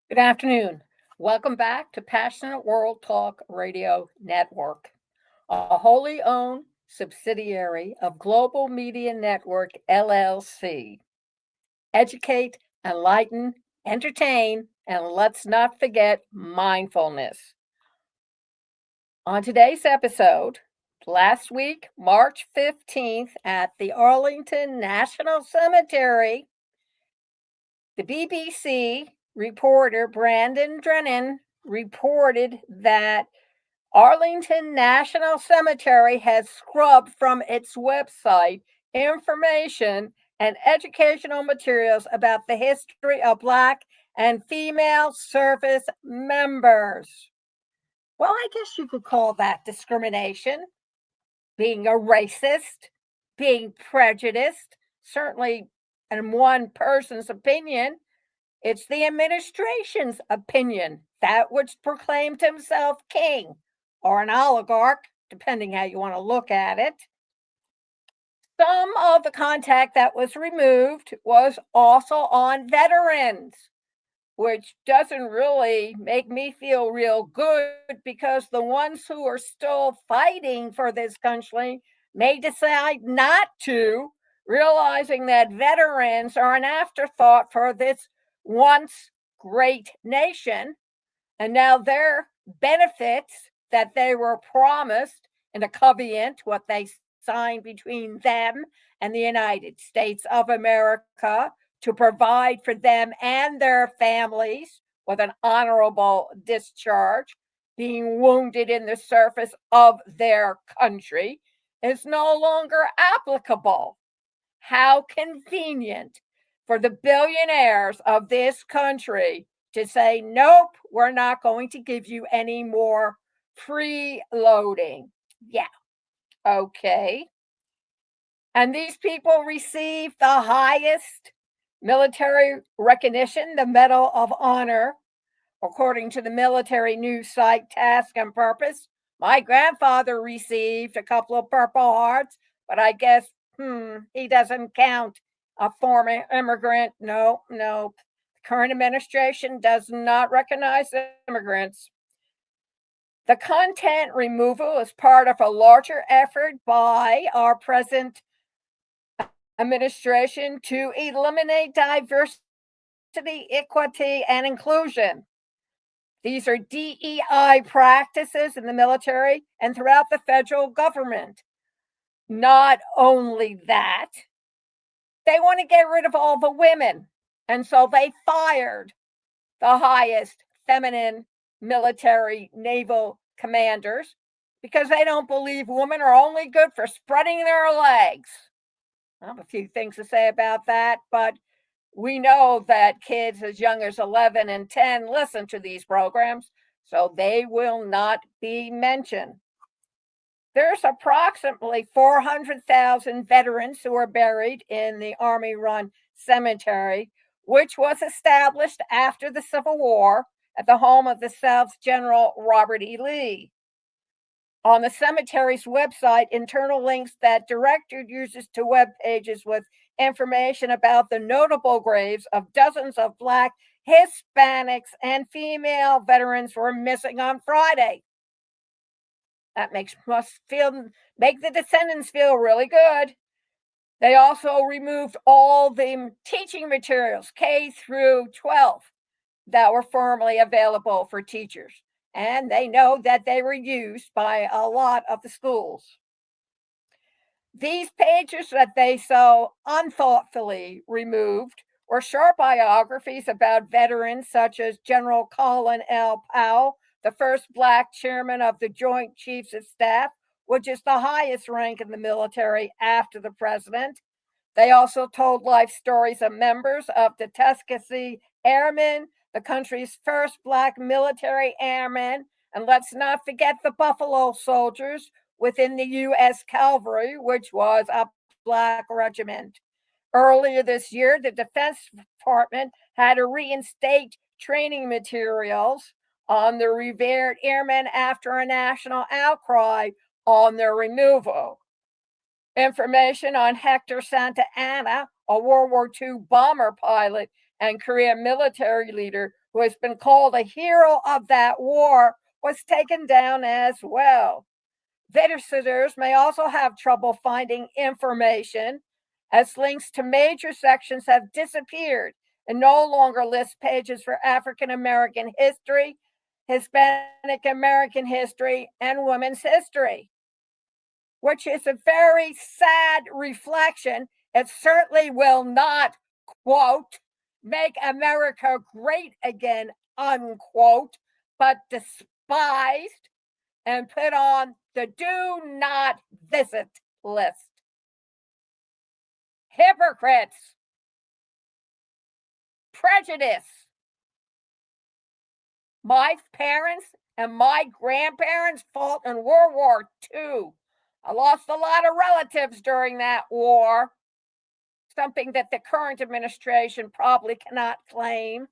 Good afternoon. Welcome back to Passionate World Talk Radio Network, a wholly owned subsidiary of Global Media Network LLC. Educate, enlighten, entertain, and let's not forget mindfulness. On today's episode, last week, March 15th, at the Arlington National Cemetery, the BBC reporter Brandon Drennan reported that Arlington National Cemetery has scrubbed from its website information and educational materials about the history of Black and female service members. Well, I guess you could call that discrimination, being a racist, being prejudiced, certainly in one person's opinion. It's the administration's opinion, that which proclaimed himself king or an oligarch, depending how you want to look at it. Some of the contact that was removed was also on veterans, which doesn't really make me feel real good because the ones who are still fighting for this country may decide not to, realizing that veterans are an afterthought for this once great nation. And now their benefits that they were promised in a covenant, what they signed between them and the United States of America to provide for them and their families with an honorable discharge, being wounded in the service of their country, is no longer applicable. How convenient for the billionaires of this country to say, nope, we're not going to give you any more preloading. Yeah, okay. And these people receive the highest military recognition, the Medal of Honor, according to the military news site Task and Purpose. My grandfather received a couple of Purple Hearts, but I guess he doesn't count. A former immigrant. No, no. The current administration does not recognize immigrants. The content removal is part of a larger effort by our present administration to eliminate diversity, equity, and inclusion. These are DEI practices in the military and throughout the federal government. Not only that, they want to get rid of all the women. And so they fired the highest feminine military naval commanders because they don't believe women are only good for spreading their legs. I have a few things to say about that, but we know that kids as young as 11 and 10 listen to these programs, so they will not be mentioned. There's approximately 400,000 veterans who are buried in the Army run cemetery, which was established after the Civil War at the home of the South's General Robert E. Lee. On the cemetery's website, internal links that direct your users to web pages with information about the notable graves of dozens of Black, Hispanics, and female veterans were missing on Friday. That make the descendants feel really good. They also removed all the teaching materials, K through 12, that were formerly available for teachers. And they know that they were used by a lot of the schools. These pages that they so unthoughtfully removed were short biographies about veterans such as General Colin L. Powell, the first Black chairman of the Joint Chiefs of Staff, which is the highest rank in the military after the president. They also told life stories of members of the Tuskegee Airmen, the country's first Black military airmen, and let's not forget the Buffalo Soldiers within the U.S. Cavalry, which was a Black regiment. Earlier this year, the Defense Department had to reinstate training materials on the revered airmen after a national outcry on their removal. Information on Hector Santa Anna, a World War II bomber pilot and Korean military leader who has been called a hero of that war, was taken down as well. Visitors may also have trouble finding information as links to major sections have disappeared and no longer list pages for African American history, Hispanic American history, and women's history, which is a very sad reflection. It certainly will not, quote, make America great again, unquote, but despised and put on the do not visit list. Hypocrites, prejudice. My parents and my grandparents fought in World War II. I lost a lot of relatives during that war, something that the current administration probably cannot claim.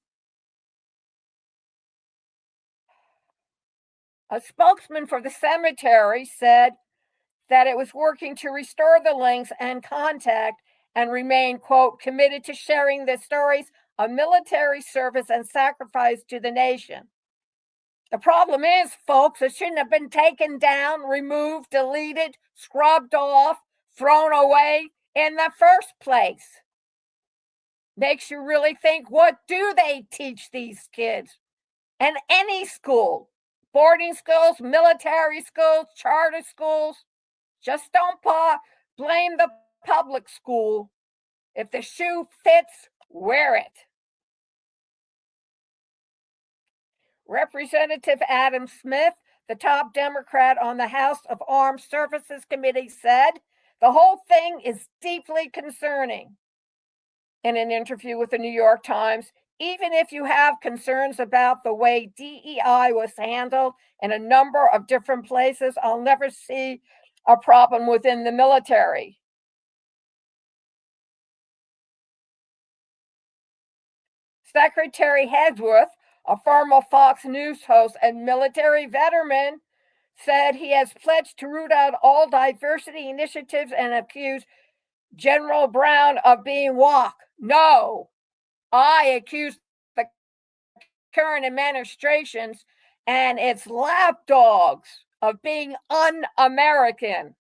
A spokesman for the cemetery said that it was working to restore the links and contact and remain, quote, committed to sharing the stories of military service and sacrifice to the nation. The problem is, folks, it shouldn't have been taken down, removed, deleted, scrubbed off, thrown away in the first place. Makes you really think, what do they teach these kids? And any school, boarding schools, military schools, charter schools, just don't blame the public school. If the shoe fits, wear it. Representative Adam Smith, the top Democrat on the House of Armed Services Committee, said the whole thing is deeply concerning. In an interview with the New York Times, even if you have concerns about the way DEI was handled in a number of different places, I'll never see a problem within the military. Secretary Hedgeworth, a former Fox News host and military veteran, said he has pledged to root out all diversity initiatives and accused General Brown of being woke. No, I accuse the current administrations and its lapdogs of being un-American.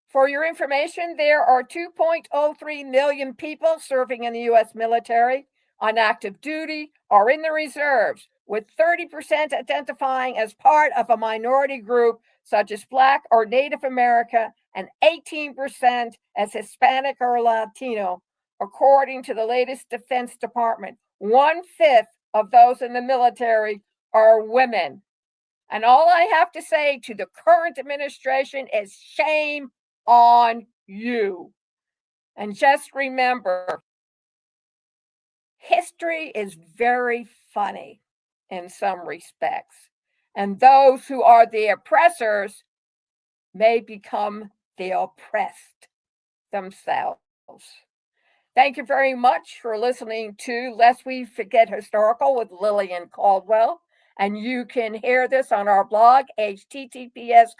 For your information, there are 2.03 million people serving in the U.S. military, on active duty, or in the reserves, with 30% identifying as part of a minority group such as Black or Native American, and 18% as Hispanic or Latino, according to the latest Defense Department. 1/5 of those in the military are women. And all I have to say to the current administration is shame on you. And just remember, history is very funny in some respects. And those who are the oppressors may become the oppressed themselves. Thank you very much for listening to Lest We Forget Historical with Lillian Caldwell. And you can hear this on our blog, https://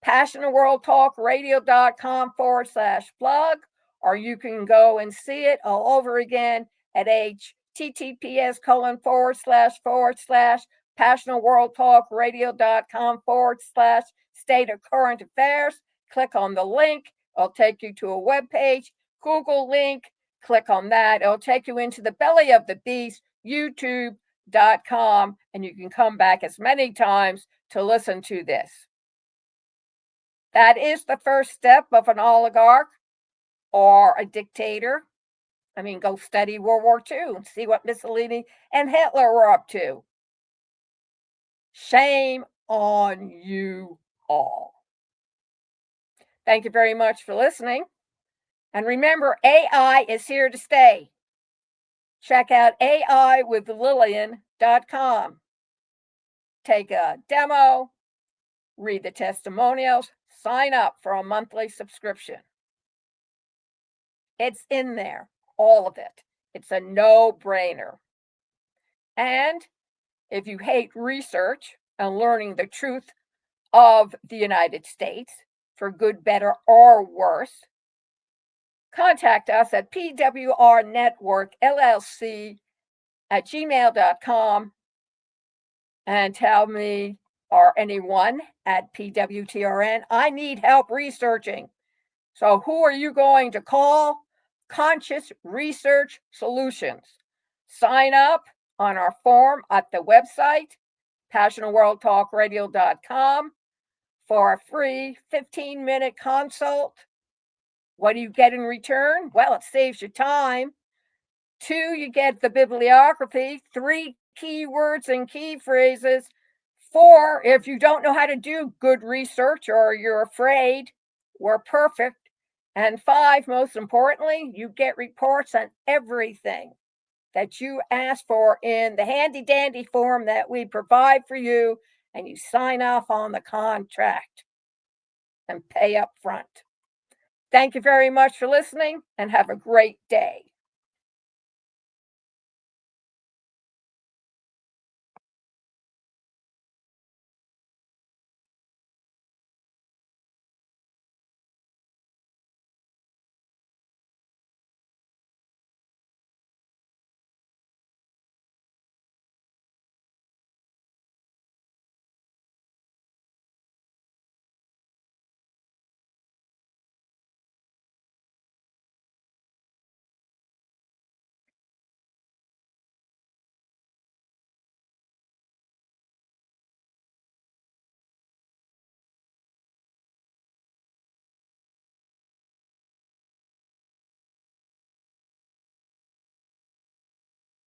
passionateworldtalkradio.com/blog, or you can go and see it all over again at https:// passionateworldtalkradio.com/state of current affairs. Click on the link. It'll take you to a web page. Google link. Click on that. It'll take you into the belly of the beast, youtube.com, and you can come back as many times to listen to this. That is the first step of an oligarch or a dictator. I mean, go study World War II and see what Mussolini and Hitler were up to. Shame on you all. Thank you very much for listening. And remember, AI is here to stay. Check out AIwithlillian.com. Take a demo, read the testimonials, sign up for a monthly subscription. It's in there, all of it. It's a no-brainer. And if you hate research and learning the truth of the United States, for good, better, or worse, contact us at pwrnetworkllc@gmail.com and tell me or anyone at PWTRN, I need help researching. So who are you going to call? Conscious Research Solutions. Sign up on our form at the website, passionatworldtalkradio.com, for a free 15-minute consult. What do you get in return? Well, it saves you time. 2, you get the bibliography, 3 keywords and key phrases. 4, if you don't know how to do good research or you're afraid, we're perfect. And 5, most importantly, you get reports on everything that you ask for in the handy dandy form that we provide for you, and you sign off on the contract and pay up front. Thank you very much for listening and have a great day.